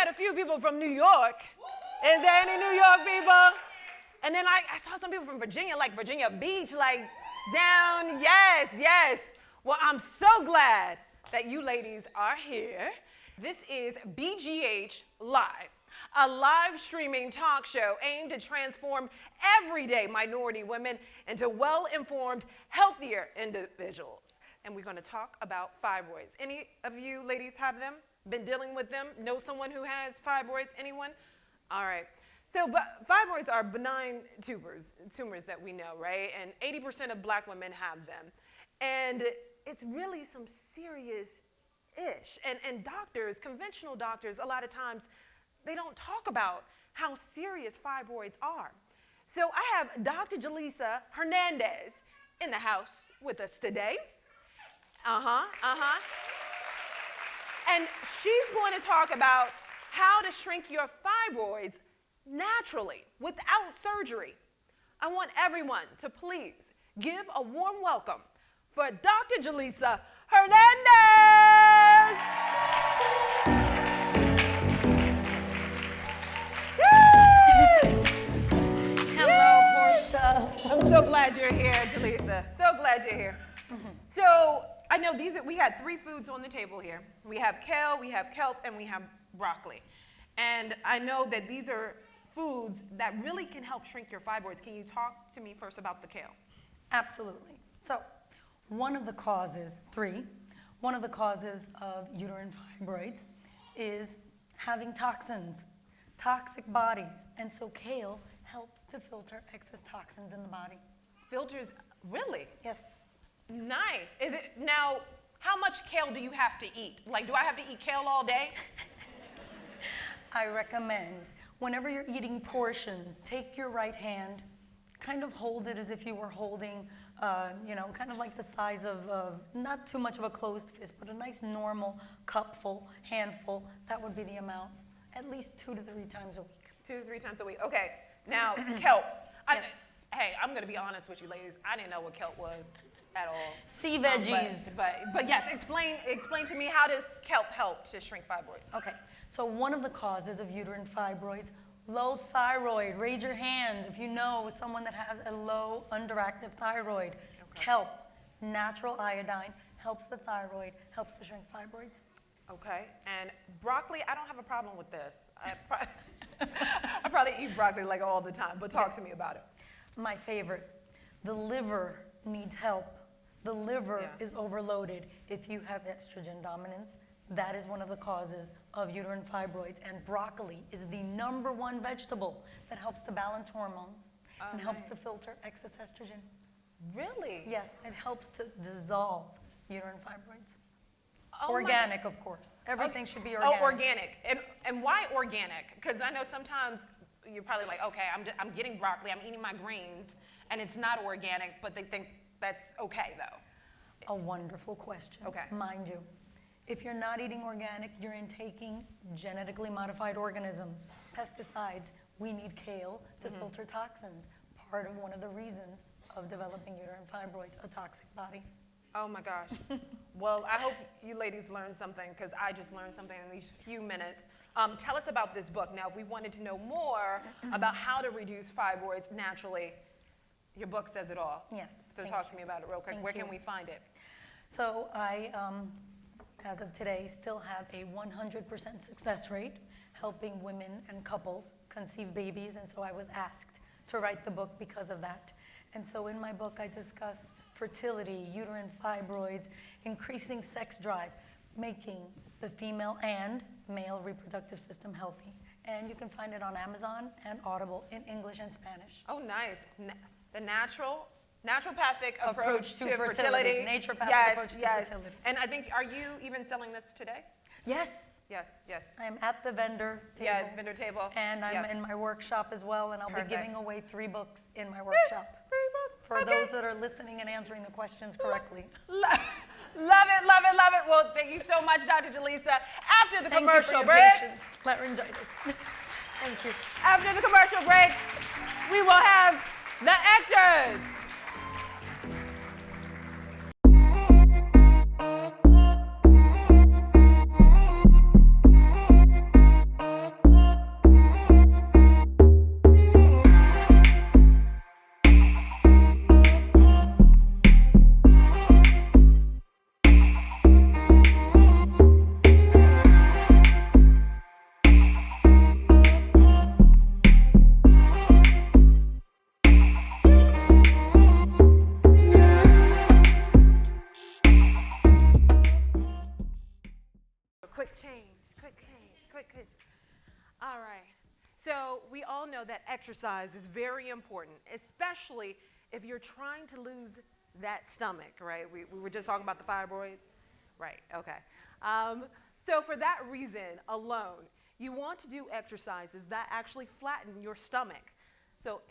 a few people from New York. Is there any New York people? And then I saw some people from Virginia, like Virginia Beach, like down, yes. Well, I'm so glad that you ladies are here. This is BGH Live, a live streaming talk show aimed to transform everyday minority women into well-informed, healthier individuals. And we're going to talk about fibroids. Any of you ladies have them? Been dealing with them? Know someone who has fibroids? Anyone? All right. So fibroids are benign tumors that we know, right? And 80% of black women have them. And it's really some serious-ish. And doctors, conventional doctors, a lot of times, they don't talk about how serious fibroids are. So I have Dr. Jaleesa Hernandez in the house with us today. And she's going to talk about how to shrink your fibroids naturally, without surgery. I want everyone to please give a warm welcome for Dr. Jaleesa Hernandez. Hello, Portia. I'm so glad you're here, Jaleesa. So glad you're here. So I know we had 3 foods on the table here. We have kale, we have kelp, and we have broccoli. And I know that these are foods that really can help shrink your fibroids. Can you talk to me first about the kale? Absolutely. So, one of the causes of uterine fibroids is having toxins, toxic bodies. And so kale helps to filter excess toxins in the body. Filters, really? Yes. Nice. Is it now, how much kale do you have to eat? Like, do I have to eat kale all day? I recommend whenever you're eating portions, take your right hand, kind of hold it as if you were holding, kind of like the size of, not too much of a closed fist, but a nice normal cupful, handful. That would be the amount, at least 2 to 3 times a week. 2 to 3 times a week. Okay. Now, kelp. Yes. Hey, I'm going to be honest with you, ladies. I didn't know what kelp was at all. Sea veggies. But yes, explain to me, how does kelp help to shrink fibroids? Okay, so one of the causes of uterine fibroids, low thyroid. Raise your hand if you know someone that has a low underactive thyroid. Okay. Kelp, natural iodine, helps the thyroid, helps to shrink fibroids. Okay, and broccoli, I don't have a problem with this. I probably eat broccoli like all the time, but talk to me about it. My favorite, the liver needs help. The liver is overloaded. If you have estrogen dominance, that is one of the causes of uterine fibroids. And broccoli is the #1 vegetable that helps to balance hormones and helps to filter excess estrogen. Really? Yes, it helps to dissolve uterine fibroids. Oh, organic, of course. Everything should be organic. Oh, organic. And why organic? Because I know sometimes you're probably like, okay, I'm getting broccoli, I'm eating my greens, and it's not organic, but they think that's okay, though. A wonderful question. Okay. Mind you, if you're not eating organic, you're intaking genetically modified organisms, pesticides. We need kale to filter toxins. Part of one of the reasons of developing uterine fibroids, a toxic body. Oh my gosh. Well, I hope you ladies learned something, because I just learned something in these few minutes. Tell us about this book. Now, if we wanted to know more about how to reduce fibroids naturally, your book says it all. Yes. So talk to me about it real quick. Where can we find it? So I, as of today, still have a 100% success rate helping women and couples conceive babies, and so I was asked to write the book because of that. And so in my book, I discuss fertility, uterine fibroids, increasing sex drive, making the female and male reproductive system healthy. And you can find it on Amazon and Audible in English and Spanish. Oh, nice. The naturopathic approach to fertility. Naturopathic approach to fertility. And I think, are you even selling this today? Yes. Yes. I am at the vendor table. Yeah, vendor table. And I'm in my workshop as well, and I'll Perfect. be giving away 3 books in my workshop. 3 books. For those that are listening and answering the questions correctly. Love it. Well, thank you so much, Dr. Jaleesa. After the commercial break. Laryngitis. Thank you. After the commercial break, we will have the actors. exercise is very important, especially if you're trying to lose that stomach, right? We were just talking about the fibroids. Right, okay. So for that reason alone, you want to do exercises that actually flatten your stomach. So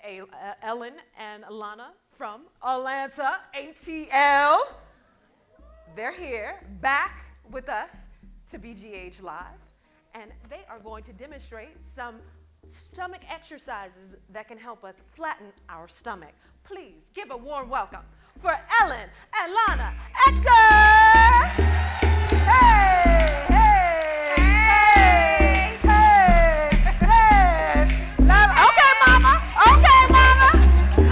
Ellen and Alana from Atlanta, ATL, they're here back with us to BGH Live, and they are going to demonstrate some stomach exercises that can help us flatten our stomach. Please give a warm welcome for Ellen and Lana Hector! Hey, hey, hey, hey, hey. Okay, mama. Okay, mama.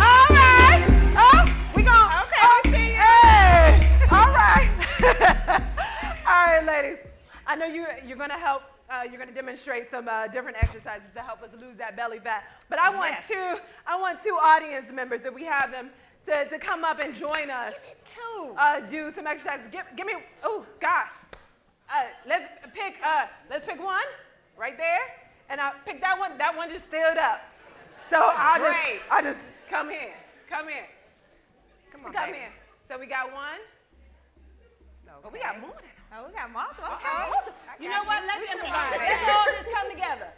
All right. Oh, we going. Okay. Oh, see you. Hey. All right. All right, ladies. I know you're going to help. You're going to demonstrate some different exercises to help us lose that belly fat. But I want two audience members, if we have them, to come up and join us. Do some exercises. Give me. Oh gosh. Let's pick one right there, and I'll pick that one. That one just stood up. So I'll just come here. Come here. So we got one. Okay. Oh, we got more than. Oh, we got multiple. Okay. You know what? Let's improvise. Let's all just come together.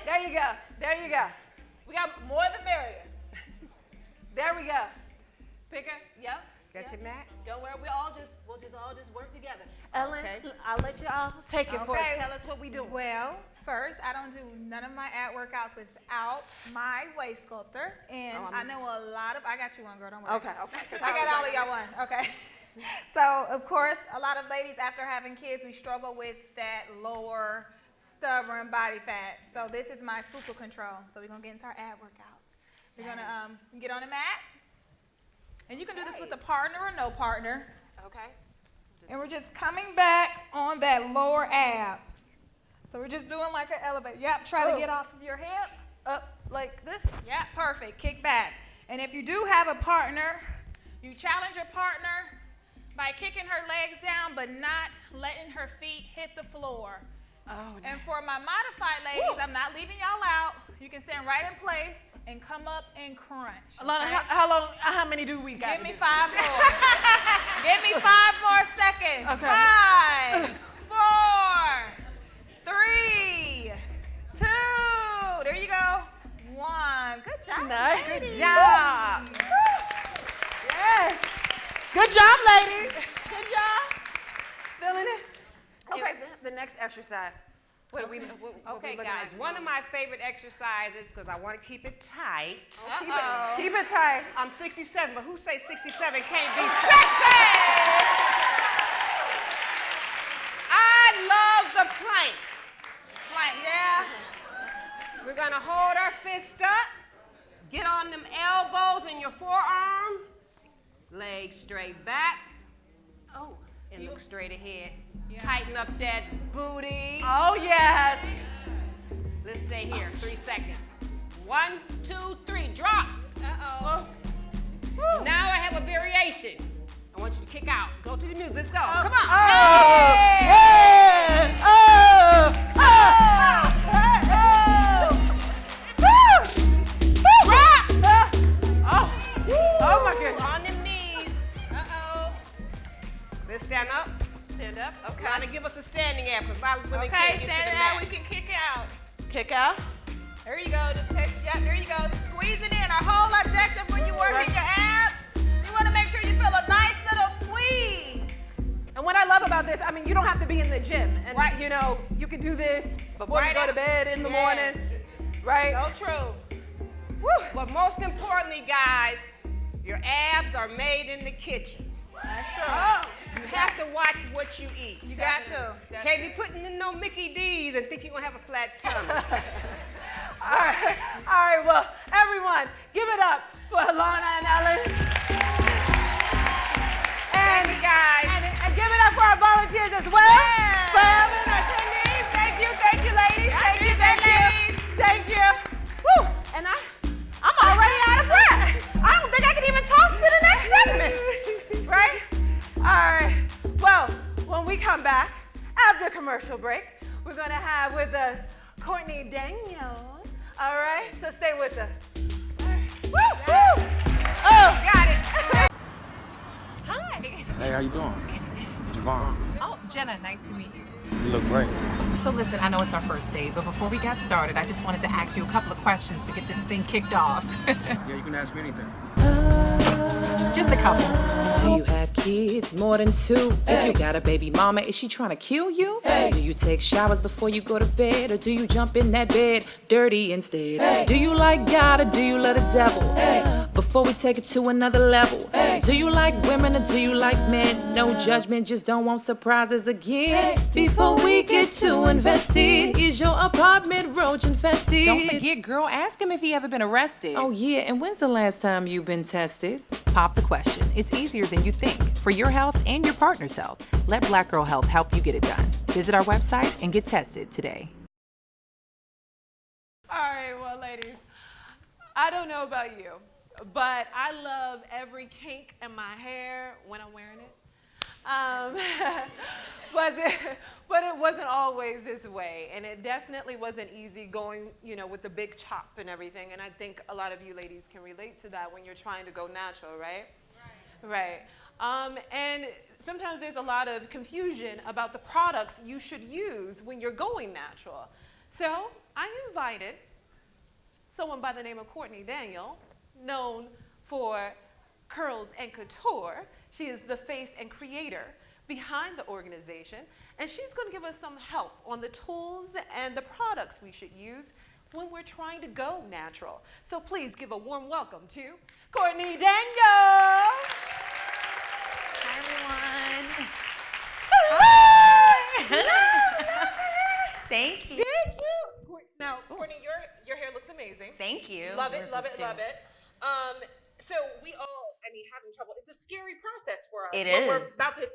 There you go. There you go. We got more the merrier. There we go. Picker. Yep. Got your mat? Don't worry. We'll just all work together. Ellen, I'll let y'all take it for us. Tell us what we do. Well, first, I don't do none of my ab workouts without my waist sculptor, and I know I got you one, girl. Don't worry. Okay. I got all of y'all one. Okay. So, of course, a lot of ladies after having kids, we struggle with that lower, stubborn body fat. So this is my fupa control. So we're gonna get into our ab workout. We're gonna get on the mat, and you can do this with a partner or no partner. Okay. And we're just coming back on that lower ab. So we're just doing like an elevator. Yep, try to get off of your hip. Up like this. Yep, perfect. Kick back. And if you do have a partner, you challenge your partner by kicking her legs down but not letting her feet hit the floor. Oh, and for my modified ladies, I'm not leaving y'all out. You can stand right in place and come up and crunch. Alana, okay? how many do we got? Give me 5 more. Give me 5 more seconds. Okay. 5, 4, 3, 2. There you go. 1. Good job. Nice. Ladies. Good job. Yes. Good job, ladies. Good job. Feeling it? Okay, the next exercise. What we Okay, guys, one of my favorite exercises, because I want to keep it tight. Keep it tight. I'm 67, but who say 67 can't be sexy? I love the plank. Plank, yeah. We're going to hold our fist up. Get on them elbows in your forearm. Legs straight back. Oh. And look straight ahead. Yeah. Tighten up that booty. Oh, yes. Let's stay here. 3 seconds. 1, 2, 3. Drop. Uh-oh. Now I have a variation. I want you to kick out. Go to the music. Let's go. Come on. Oh. Hey. Oh. Oh my goodness. On them knees. Let's stand up. Stand up. Okay. Trying to give us a standing ab because a lot of women Okay, can't get stand to the out. mat. We can kick out. Kick out. There you go. Just take, there you go. Squeeze it in. Our whole objective when you work in your abs, you want to make sure you feel a nice little squeeze. And what I love about this, I mean, you don't have to be in the gym. And, you know, you can do this before you go to bed in the morning. Right? So true. Woo. But most importantly, guys, your abs are made in the kitchen. That's true. You have to watch what you eat. You got to. Can't be putting in no Mickey D's and think you're going to have a flat tummy. All right, well, everyone, give it up for Alana and Ellen. Thank you, guys. And give it up for our volunteers as well. Yeah. For Ellen and attendees. Thank you, ladies. Thank you. Woo. And I'm already out of breath. I don't think I can even toss to the next segment. Right? All right. Well, when we come back after commercial break, we're going to have with us Courtney Daniel All right, so stay with us. Woo, woo. Oh, got it. Hi. Hey, how you doing? Javon, Oh, Jenna, nice to meet you. you look great. So listen, I know it's our first date, but before we got started, I just wanted to ask you a couple of questions to get this thing kicked off. Yeah, you can ask me anything. Just a couple. Do you have kids more than two? If you got a baby mama, is she trying to kill you? Do you take showers before you go to bed? Or do you jump in that bed dirty instead? Do you like God or do you love the devil? Before we take it to another level, do you like women or do you like men? No judgment, just don't want surprises again. Before we get too invested, is your apartment roach infested? Don't forget, girl, ask him if he ever been arrested. Oh yeah, and when's the last time you've been tested? Pop the question. It's easier than you think. For your health and your partner's health, let Black Girl Health help you get it done. Visit our website and get tested today. All right, well, ladies, I don't know about you, but I love every kink in my hair when I'm wearing it. But it wasn't always this way, and it definitely wasn't easy going, with the big chop and everything. And I think a lot of you ladies can relate to that when you're trying to go natural, right? Right. And sometimes there's a lot of confusion about the products you should use when you're going natural. So I invited someone by the name of Courtney Daniel, known for Curls and Couture. She is the face and creator behind the organization, and she's going to give us some help on the tools and the products we should use when we're trying to go natural. So please give a warm welcome to Courtney Daniel. Hi, everyone. Thank you. Thank you. Now, Courtney, your hair looks amazing. Thank you. Love it, Yours love is it, too. love it. So we all, having trouble. It's a scary process for us. It when We're is. about to,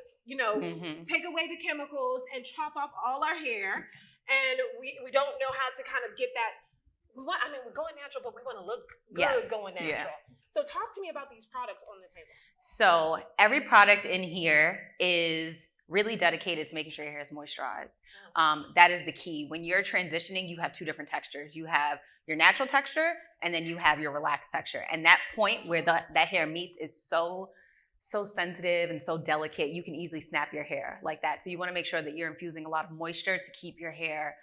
take away the chemicals and chop off all our hair, and we don't know how to kind of get that. We're going natural, but we want to look good Yes. going natural. Yeah. So talk to me about these products on the table. So every product in here is really dedicated to making sure your hair is moisturized. That is the key. When you're transitioning, you have two different textures. You have your natural texture, and then you have your relaxed texture. And that point where that hair meets is so sensitive and so delicate. You can easily snap your hair like that. So you want to make sure that you're infusing a lot of moisture to keep your hair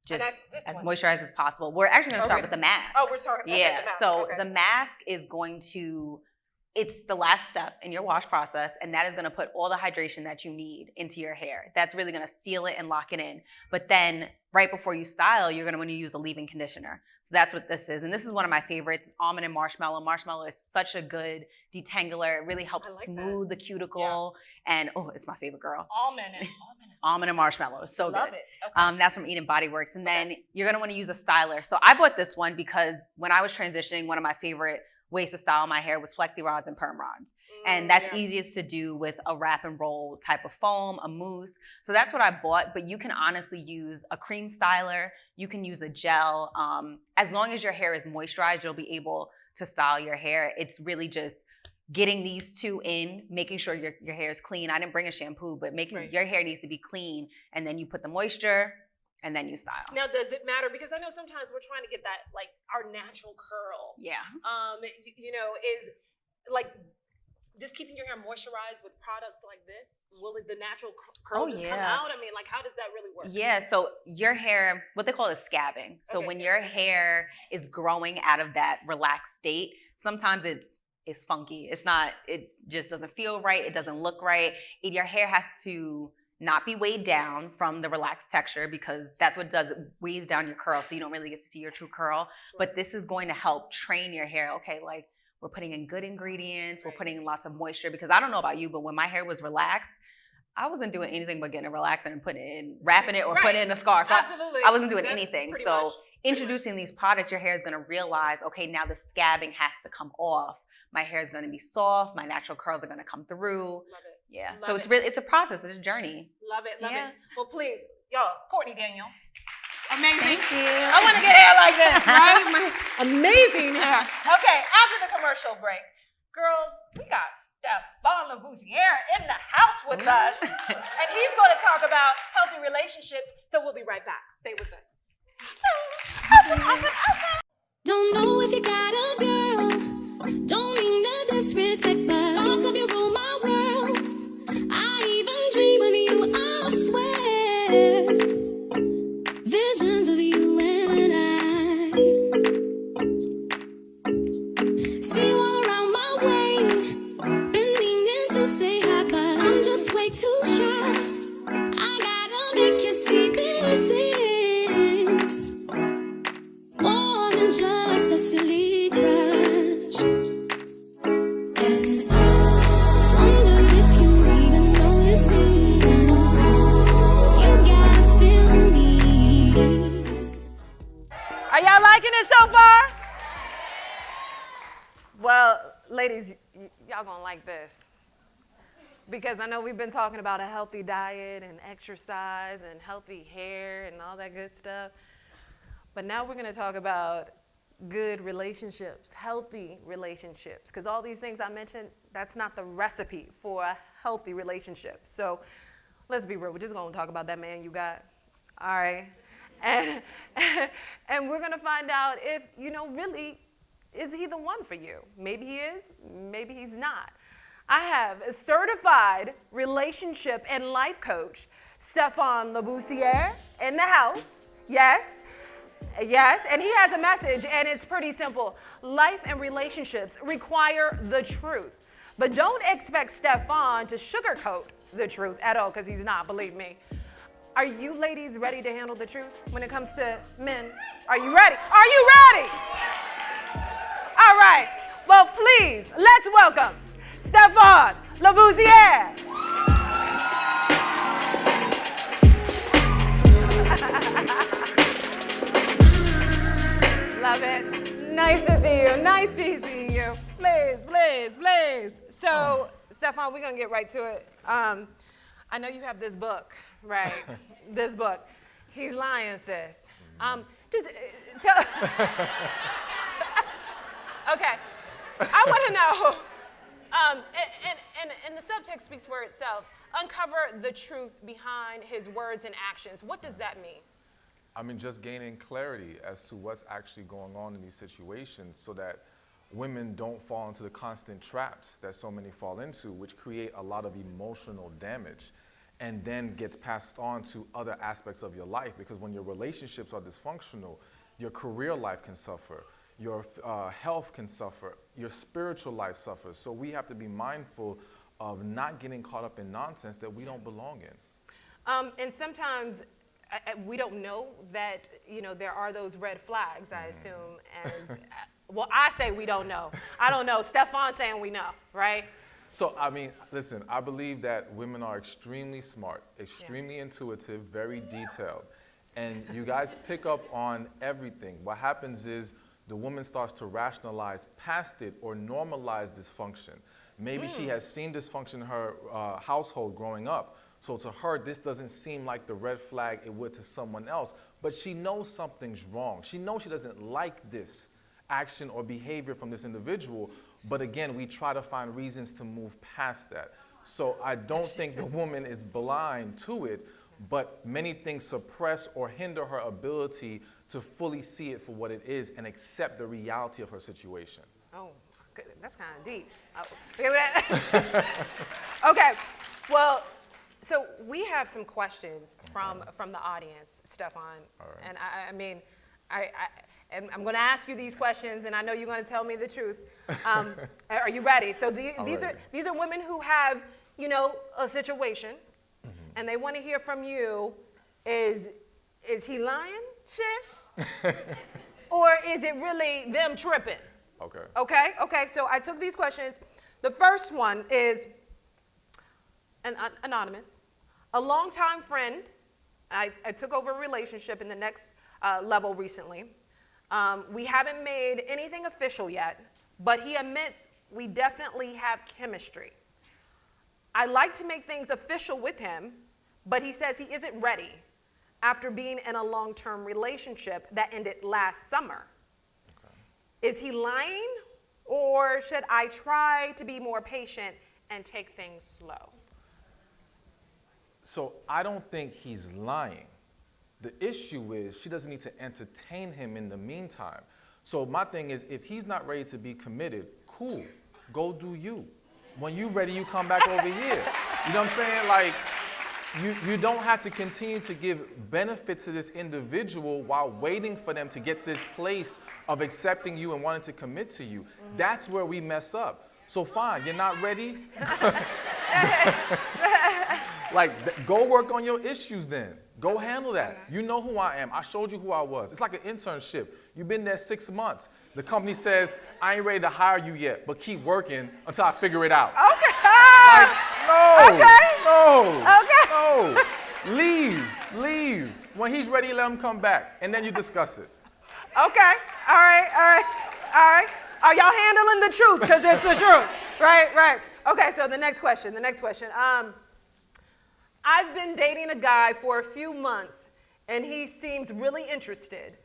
just as moisturized as possible. We're actually going to start with the mask. Oh, we're talking about the mask. So okay. the mask is going to, it's the last step in your wash process, and that is going to put all the hydration that you need into your hair. That's really going to seal it and lock it in. But then right before you style, you're going to want to use a leave-in conditioner. So that's what this is. And this is one of my favorites, almond and marshmallow. Marshmallow is such a good detangler. It really helps smooth the cuticle. Yeah. And, it's my favorite, girl. Almond and marshmallow is so Love good. it. Okay. That's from Eden Body Works. And then you're going to want to use a styler. So I bought this one because when I was transitioning, one of my favorite ways to style my hair was flexi rods and perm rods. And that's easiest to do with a wrap and roll type of foam, a mousse. So that's what I bought, but you can honestly use a cream styler. You can use a gel. As long as your hair is moisturized, you'll be able to style your hair. It's really just getting these two in, making sure your hair is clean. I didn't bring a shampoo, but your hair needs to be clean. And then you put the moisture, and then you style. Now, does it matter? Because I know sometimes we're trying to get that, like, our natural curl. Yeah. Is like just keeping your hair moisturized with products like this? Will the natural curl just come out? How does that really work? Yeah, so your hair, what they call is scabbing. So when your hair is growing out of that relaxed state, sometimes it's funky. It just doesn't feel right. It doesn't look right. Your hair has to not be weighed down from the relaxed texture, because that's what does, it weighs down your curl, so you don't really get to see your true curl. But this is going to help train your hair. Okay, like, we're putting in good ingredients, we're putting in lots of moisture, because I don't know about you, but when my hair was relaxed, I wasn't doing anything but getting a relaxer and putting it in, wrapping it or putting it in a scarf. Absolutely. I wasn't doing anything. So introducing these products, your hair is going to realize, okay, now the scabbing has to come off. My hair is going to be soft. My natural curls are going to come through. Love it. Yeah. Love So it's a process. It's a journey. Love it. Love Yeah. it. Well, please, y'all, Courtney Daniel. Amazing. Thank you. I want to get hair like this, right? Amazing hair. Okay, after the commercial break, girls, we got Stefan Lavoisier in the house with us, and he's going to talk about healthy relationships. So we'll be right back. Stay with us. Awesome. Don't know if you got a girl. Don't mean to disrespect, but thoughts of you rule my world. I even dream of you, I swear. Visions of you and I. See you all around my way. Been meaning to say hi, but I'm just way too shy. I gotta make you see this is more than just a silly crush. And I wonder if you even notice me. You gotta feel me. Are y'all liking it so far? Well, ladies, y'all gonna like this. Because I know we've been talking about a healthy diet and exercise and healthy hair and all that good stuff. But now we're gonna talk about good relationships, healthy relationships. Because all these things I mentioned, that's not the recipe for a healthy relationship. So let's be real, we're just gonna talk about that man you got, all right? And we're gonna find out if, really, is he the one for you? Maybe he is, maybe he's not. I have a certified relationship and life coach, Stefan Laboussiere, in the house. Yes, and he has a message, and it's pretty simple. Life and relationships require the truth. But don't expect Stefan to sugarcoat the truth at all, because he's not, believe me. Are you ladies ready to handle the truth when it comes to men? Are you ready? Are you ready? All right. Well, please, let's welcome Stefan Laboussiere. Love it. Nice to see you. Nice to see you. Please. So, Stefan, we're going to get right to it. I know you have this book, right? This book. He's lying, sis. Just tell. Okay. I want to know. And the subtext speaks for itself. Uncover the truth behind his words and actions. What does that mean? I mean, just gaining clarity as to what's actually going on in these situations so that women don't fall into the constant traps that so many fall into, which create a lot of emotional damage and then gets passed on to other aspects of your life. Because when your relationships are dysfunctional, your career life can suffer, your health can suffer, your spiritual life suffers. So we have to be mindful of not getting caught up in nonsense that we don't belong in. And sometimes we don't know that, there are those red flags, I assume. And well, I say we don't know. I don't know. Stefan's saying we know, right? So, I mean, listen, I believe that women are extremely smart, extremely intuitive, very detailed. And you guys pick up on everything. What happens is the woman starts to rationalize past it or normalize dysfunction. Maybe she has seen dysfunction in her household growing up. So to her, this doesn't seem like the red flag it would to someone else. But she knows something's wrong. She knows she doesn't like this action or behavior from this individual. But again, we try to find reasons to move past that. So I don't think the woman is blind to it, but many things suppress or hinder her ability to fully see it for what it is and accept the reality of her situation. Oh, that's kind of deep. Okay, well, so we have some questions from the audience, Stefan. All right. And I mean, I'm going to ask you these questions, and I know you're going to tell me the truth. Are you ready? So these are women who have, a situation, and they want to hear from you. Is he lying, sis? Or is it really them tripping? Okay. Okay. So I took these questions. The first one is anonymous. A longtime friend. I took over a relationship in the next level recently. We haven't made anything official yet, but he admits we definitely have chemistry. I like to make things official with him, but he says he isn't ready after being in a long-term relationship that ended last summer. Okay. Is he lying, or should I try to be more patient and take things slow? So I don't think he's lying. The issue is she doesn't need to entertain him in the meantime. So my thing is, if he's not ready to be committed, cool, go do you. When you ready, you come back over here. You know what I'm saying? Like, you don't have to continue to give benefits to this individual while waiting for them to get to this place of accepting you and wanting to commit to you. That's where we mess up. So fine, you're not ready? Like, go work on your issues then. Go handle that. You know who I am. I showed you who I was. It's like an internship. You've been there 6 months. The company says, I ain't ready to hire you yet, but keep working until I figure it out. Okay. Like, no. Okay. No. Leave. When he's ready, let him come back, and then you discuss it. Okay. All right. Are y'all handling the truth? Because it's the truth. Right. Okay, so the next question. I've been dating a guy for a few months, and he seems really interested.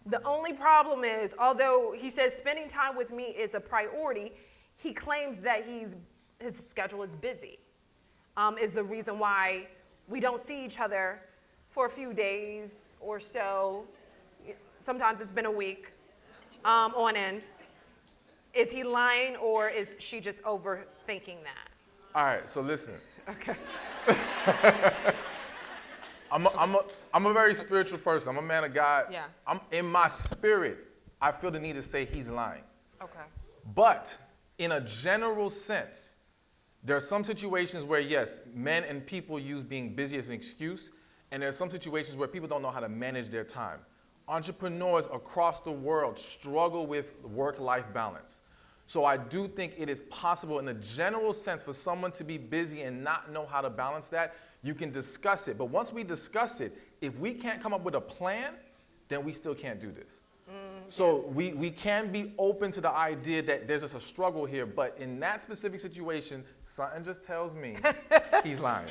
The only problem is, although he says spending time with me is a priority, he claims that his schedule is busy, is the reason why we don't see each other for a few days or so. Sometimes it's been a week on end. Is he lying, or is she just overthinking that? All right, so listen. Okay. I'm a very spiritual person. I'm a man of God. Yeah. I'm in my spirit, I feel the need to say he's lying. Okay. But in a general sense, there are some situations where, yes, men and people use being busy as an excuse, and there are some situations where people don't know how to manage their time. Entrepreneurs across the world struggle with work-life balance. So I do think it is possible in a general sense for someone to be busy and not know how to balance that. You can discuss it. But once we discuss it, if we can't come up with a plan, then we still can't do this. So we can be open to the idea that there's just a struggle here, but in that specific situation, something just tells me he's lying.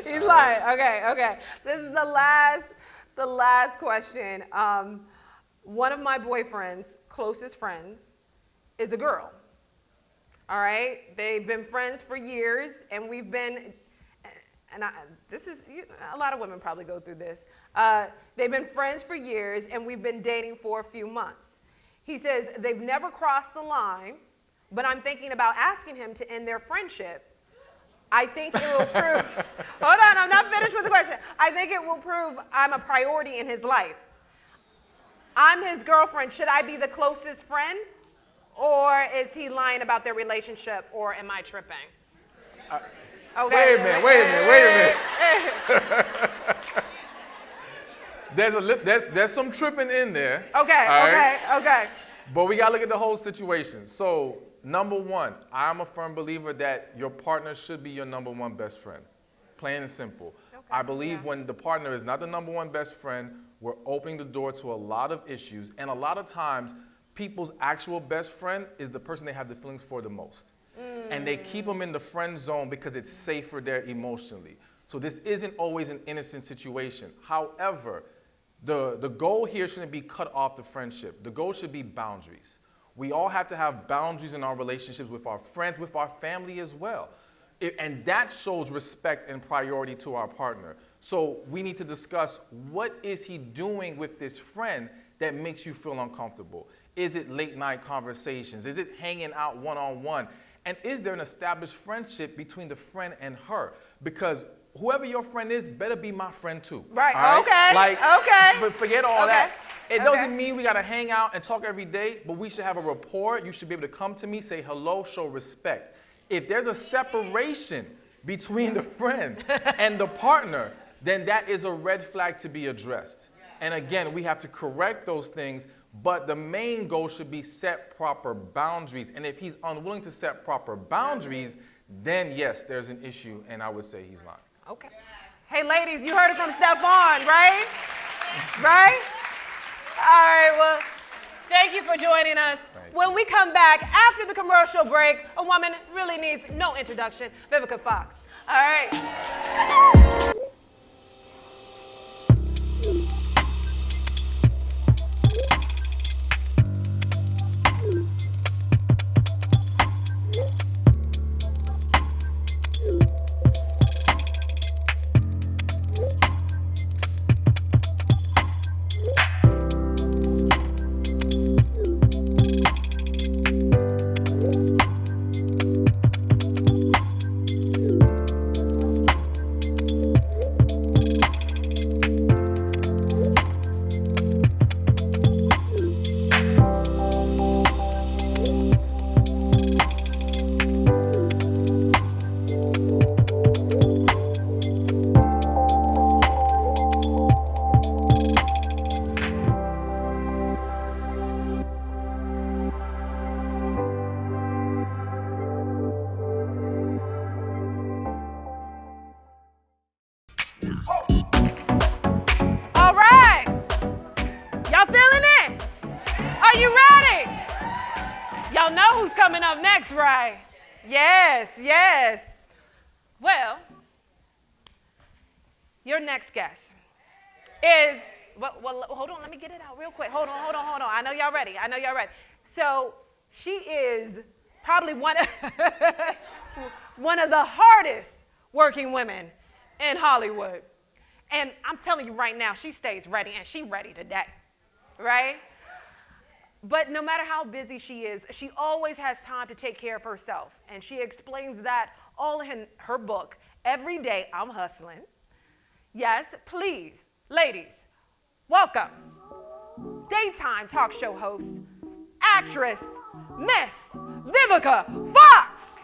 He's lying. Okay. This is the last question. One of my boyfriend's closest friends is a girl. All right? They've been friends for years, and we've been, a lot of women probably go through this. They've been friends for years, and we've been dating for a few months. He says they've never crossed the line, but I'm thinking about asking him to end their friendship. I think it will prove, hold on, I'm not finished with the question. I think it will prove I'm a priority in his life. I'm his girlfriend. Should I be the closest friend? Or is he lying about their relationship, or am I tripping? Okay. Wait a minute. There's some tripping in there. Okay. But we gotta look at the whole situation. So, number one, I'm a firm believer that your partner should be your number one best friend. Plain and simple. Okay. I believe when the partner is not the number one best friend, we're opening the door to a lot of issues, and a lot of times, people's actual best friend is the person they have the feelings for the most. And they keep them in the friend zone because it's safer there emotionally. So this isn't always an innocent situation. However, the goal here shouldn't be cut off the friendship. The goal should be boundaries. We all have to have boundaries in our relationships with our friends, with our family as well. And that shows respect and priority to our partner. So we need to discuss, what is he doing with this friend that makes you feel uncomfortable? Is it late night conversations? Is it hanging out one-on-one? And is there an established friendship between the friend and her? Because whoever your friend is better be my friend too. Right, okay. Okay. Forget all that. It doesn't mean we gotta hang out and talk every day, but we should have a rapport. You should be able to come to me, say hello, show respect. If there's a separation between the friend and the partner, then that is a red flag to be addressed. And again, we have to correct those things, but the main goal should be set proper boundaries. And if he's unwilling to set proper boundaries, then yes, there's an issue, and I would say he's lying. Okay. Hey, ladies, you heard it from Stephon, right? Right? All right, well, thank you for joining us. When we come back after the commercial break, a woman really needs no introduction, Vivica Fox. All right. up next, right? Yes, yes. Well, your next guest is, well, hold on, let me get it out real quick. Hold on. I know y'all ready. So she is probably one of the hardest working women in Hollywood. And I'm telling you right now, she stays ready, and she ready today, right? But no matter how busy she is, she always has time to take care of herself. And she explains that all in her book, Every Day I'm Hustling. Yes, please, ladies, welcome daytime talk show host, actress, Miss Vivica Fox.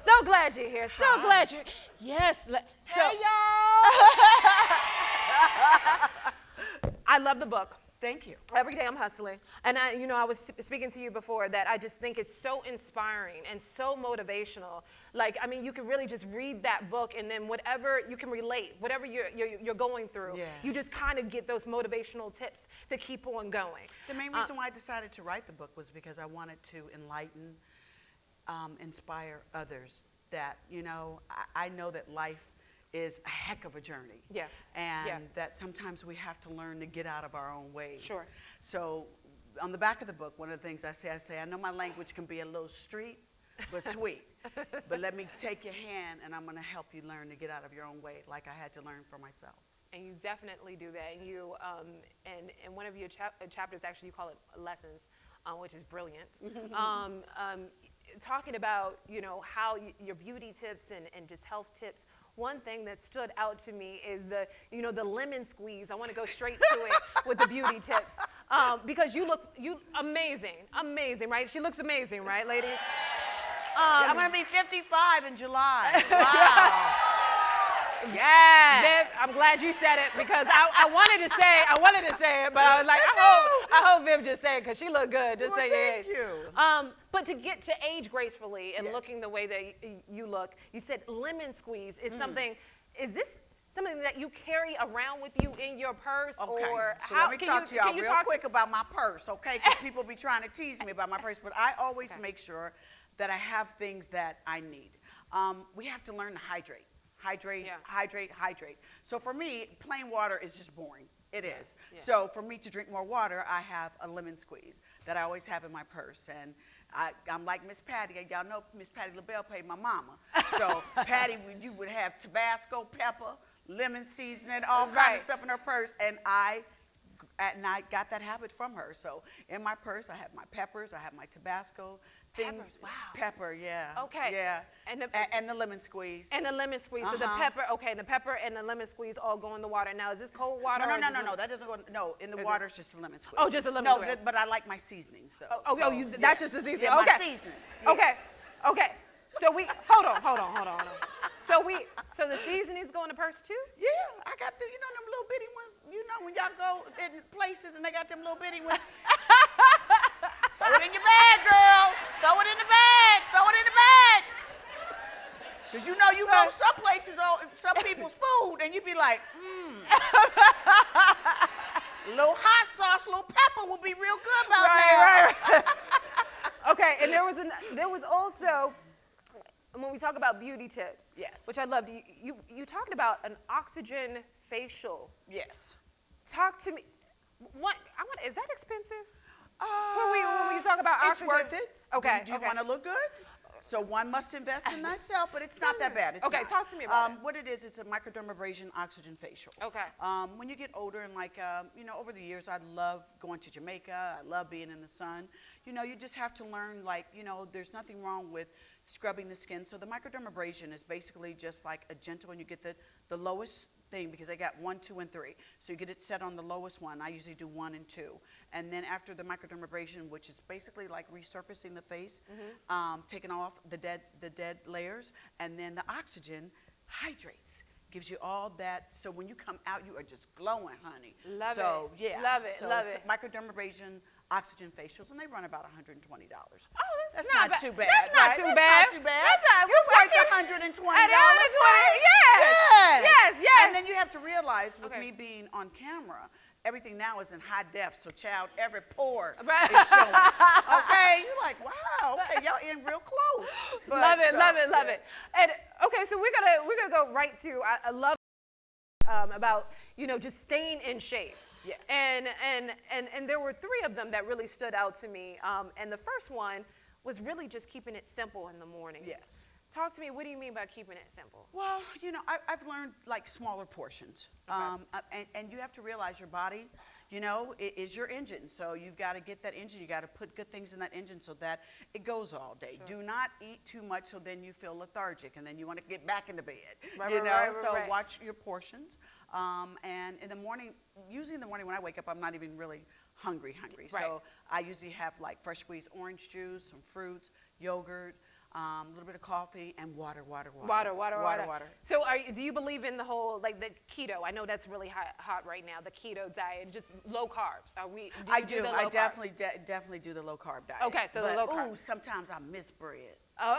So glad you're here. So glad you're. Yes. So, hey y'all. I love the book. Thank you. Every Day I'm Hustling. And I was speaking to you before that I just think it's so inspiring and so motivational. Like, I mean, you can really just read that book, and then whatever you can relate, whatever you're going through, yes. you just kind of get those motivational tips to keep on going. The main reason why I decided to write the book was because I wanted to enlighten, inspire others that, I know that life is a heck of a journey. Yeah. And that sometimes we have to learn to get out of our own ways. Sure. So on the back of the book, one of the things I say, I know my language can be a little street, but sweet. But let me take your hand, and I'm going to help you learn to get out of your own way, like I had to learn for myself. And you definitely do that. And you, and one of your chapters, actually, you call it Lessons, which is brilliant. Talking about, how your beauty tips and just health tips. One thing that stood out to me is the lemon squeeze. I want to go straight to it with the beauty tips. Because you look amazing, right? She looks amazing, right, ladies? I'm going to be 55 in July. Wow. Yes. Viv, I'm glad you said it, because I wanted to say it, but I was like, I hope Viv just said it, because she looked good. Just say your age. Thank you. But to get to age gracefully and yes. looking the way that you look, you said lemon squeeze is something. Is this something that you carry around with you in your purse, okay. or so how? Let me talk to y'all real quick about my purse, okay? Because people be trying to tease me about my purse, but I always make sure that I have things that I need. We have to learn to hydrate. Hydrate. So for me, plain water is just boring. It is. Yeah. So for me to drink more water, I have a lemon squeeze that I always have in my purse. And I'm like Miss Patty. Y'all know Miss Patty LaBelle paid my mama. So Patty, you would have Tabasco, pepper, lemon seasoning, all kind of stuff in her purse. And I got that habit from her. So in my purse, I have my peppers, I have my Tabasco, things. Wow. Pepper, yeah. Okay. Yeah. And the lemon squeeze. And the lemon squeeze. So the pepper, the pepper and the lemon squeeze all go in the water. Now, is this cold water? No. That doesn't go. No, in the water it's just the lemon squeeze. Oh, just the lemon squeeze. No, but I like my seasonings though. That's just the seasoning. Yeah, okay. My seasoning. Yeah. Okay. So we hold on. So the seasonings go in the purse too? Yeah, I got them little bitty ones. When y'all go in places and they got them little bitty ones. Throw it in your bag, girl. Throw it in the bag. Because you go some places, some people's food, and you be like, a little hot sauce, a little pepper would be real good about that. Right. Okay, and there was also, when we talk about beauty tips, yes, which I loved, you talked about an oxygen facial. Yes. Talk to me. Is that expensive? When we talk about oxygen, it's worth it. Okay. Do you want to look good? So one must invest in thyself, but it's not that bad. It's not. Talk to me about it. What it is, it's a microdermabrasion oxygen facial. Okay. When you get older and over the years, I love going to Jamaica. I love being in the sun. You just have to learn, there's nothing wrong with scrubbing the skin. So the microdermabrasion is basically just like a gentle, and you get the lowest thing, because I got 1, 2, and 3. So you get it set on the lowest one. I usually do 1 and 2. And then after the microdermabrasion, which is basically like resurfacing the face, taking off the dead layers, and then the oxygen hydrates. Gives you all that, so when you come out, you are just glowing, honey. Love it. So, yeah. Love it. So love it. Microdermabrasion oxygen facials, and they run about $120. Oh, That's not too bad. That's not right? too That's bad. not too bad. That's not. You're I worth can- $120. At $120, right? yes. Yes, yes. And then you have to realize, with Okay. me being on camera, everything now is in high def, so child, every pore Right. is showing. Okay, you're like, wow, okay, y'all in real close. But, Love it, love it, love yeah. it. And okay, so we're gonna go right to. I love about just staying in shape. Yes. And there were 3 of them that really stood out to me. And the first one was really just keeping it simple in the morning. Yes. Talk to me. What do you mean by keeping it simple? Well, I've learned like smaller portions. And you have to realize your body, is your engine. So you've got to get that engine. You got to put good things in that engine so that it goes all day. Sure. Do not eat too much so then you feel lethargic and then you want to get back into bed. Right. Watch your portions. And in the morning, usually in the morning when I wake up, I'm not even really hungry. Right. So I usually have like fresh squeezed orange juice, some fruits, yogurt, a little bit of coffee, and water. Water. So do you believe in the whole, like the keto? I know that's really hot right now, the keto diet, just low carbs. I do. I definitely do the low carb diet. Okay, so the low carb. Ooh, sometimes I miss bread. Oh.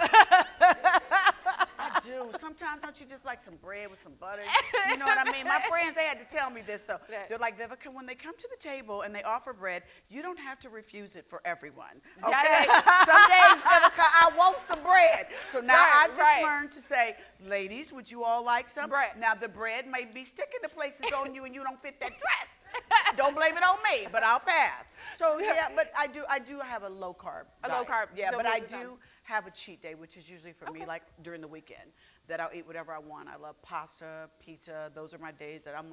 I do. Sometimes don't you just like some bread with some butter? You know what I mean? My friends, they had to tell me this though. They're like, Vivica, when they come to the table and they offer bread, you don't have to refuse it for everyone. Okay? Some days, Vivica, I want some bread. So now I've just learned to say, ladies, would you all like some bread? Now the bread may be sticking to places on you and you don't fit that dress. Don't blame it on me, but I'll pass. So yeah, but I do have a low carb diet. Low carb. Yeah, so but I do have a cheat day, which is usually for me like during the weekend, that I'll eat whatever I want. I love pasta, pizza. Those are my days that I'm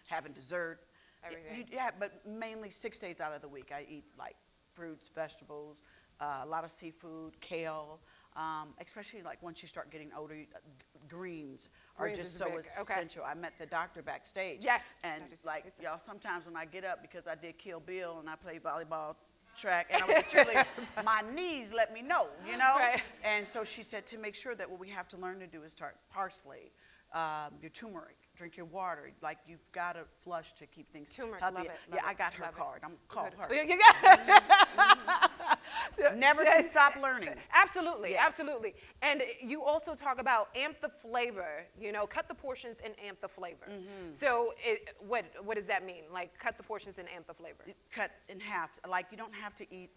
having dessert. Everything. Yeah, but mainly 6 days out of the week I eat like fruits, vegetables, a lot of seafood, kale. Especially like once you start getting older, greens are just so essential. I met the doctor backstage. Yes. And like y'all, sometimes when I get up, because I did Kill Bill and I played volleyball track and I was a cheerleader, my knees let me know, Right. And so she said to make sure that what we have to learn to do is start parsley, your turmeric, drink your water. Like you've got to flush to keep things Turmeric, healthy. love it, Yeah, I got her card. I'm called her. You got Never can stop learning. Absolutely, Yes. absolutely. And you also talk about amp the flavor, cut the portions and amp the flavor. So what does that mean? Like cut the portions and amp the flavor? Cut in half. Like you don't have to eat,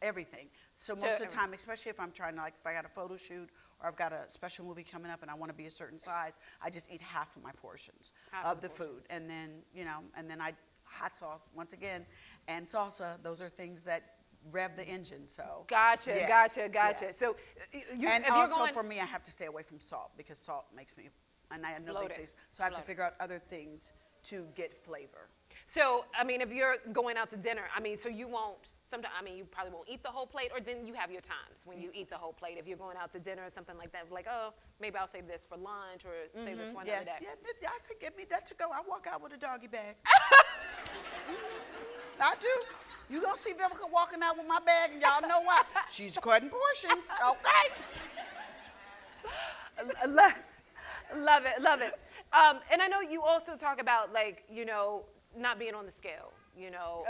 everything. So most of the time, especially if I'm trying to, like if I got a photo shoot or I've got a special movie coming up and I want to be a certain size, I just eat half of my portions of the food. And then, and then hot sauce once again and salsa, those are things that rev the engine. So Gotcha. Yes. So and also for me, I have to stay away from salt because salt makes me, and I know they say, so I have to figure out other things to get flavor. So, if you're going out to dinner, so you won't, you probably won't eat the whole plate, or then you have your times when you eat the whole plate. If you're going out to dinner or something like that, like, oh, maybe I'll save this for lunch or save this for another day. Yeah, I said, give me that to go. I walk out with a doggy bag. I do. You gonna see Vivica walking out with my bag, and y'all know why. She's cutting portions, okay? Love it. And I know you also talk about, like, not being on the scale,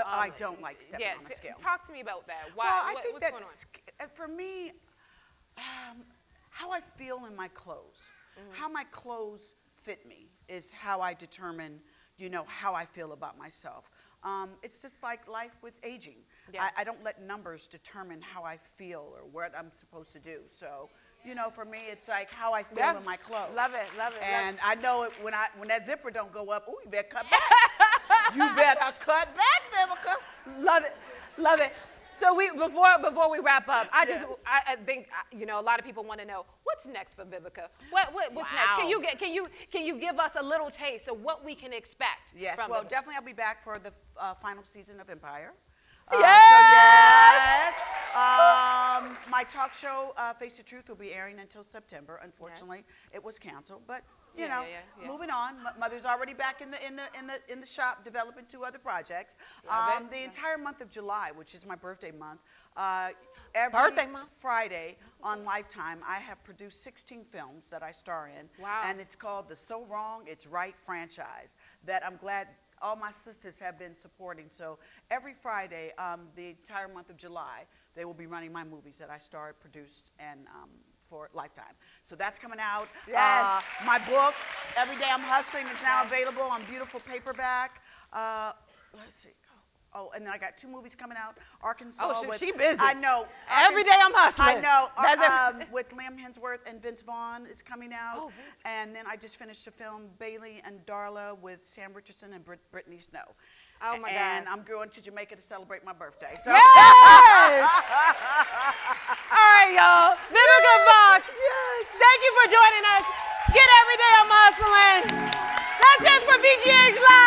I don't like stepping on the scale. Talk to me about that. Why? Well, I think what's going on? for me, how I feel in my clothes, how my clothes fit me is how I determine, how I feel about myself. It's just like life with aging. Yeah. I don't let numbers determine how I feel or what I'm supposed to do. So, for me, it's like how I feel in my clothes. Love it. And I know it when that zipper don't go up. Ooh, you better cut back. You better cut back, Vivica. Love it. So before we wrap up, I think a lot of people want to know what's next for Vivica. What's next? Can you give us a little taste of what we can expect? Yes. From Well, Vivica? definitely I'll be back for the final season of Empire. Yes! My talk show, Face the Truth, will be airing until September. Unfortunately, it was canceled, but moving on. Mother's already back in the shop developing 2 other projects. The entire month of July, which is my birthday month, every Friday on Lifetime, I have produced 16 films that I star in. Wow. And it's called the So Wrong It's Right franchise that I'm glad all my sisters have been supporting. So every Friday, the entire month of July, they will be running my movies that I starred, produced, and for Lifetime. So that's coming out. Yes. My book, Every Day I'm Hustling, is now available on beautiful paperback. Let's see. Oh, and then I got 2 movies coming out. Arkansas. Oh, she busy. I know. Every day I'm hustling. I know. That's with Liam Hemsworth and Vince Vaughn is coming out. Oh, Vince. And then I just finished a film, Bailey and Darla, with Sam Richardson and Brittany Snow. Oh my God. And I'm going to Jamaica to celebrate my birthday. So. Yes! All right, y'all. Vivica Fox. Yes. Thank you for joining us. Get Every Day I'm Hustling. That's it for BGH Live.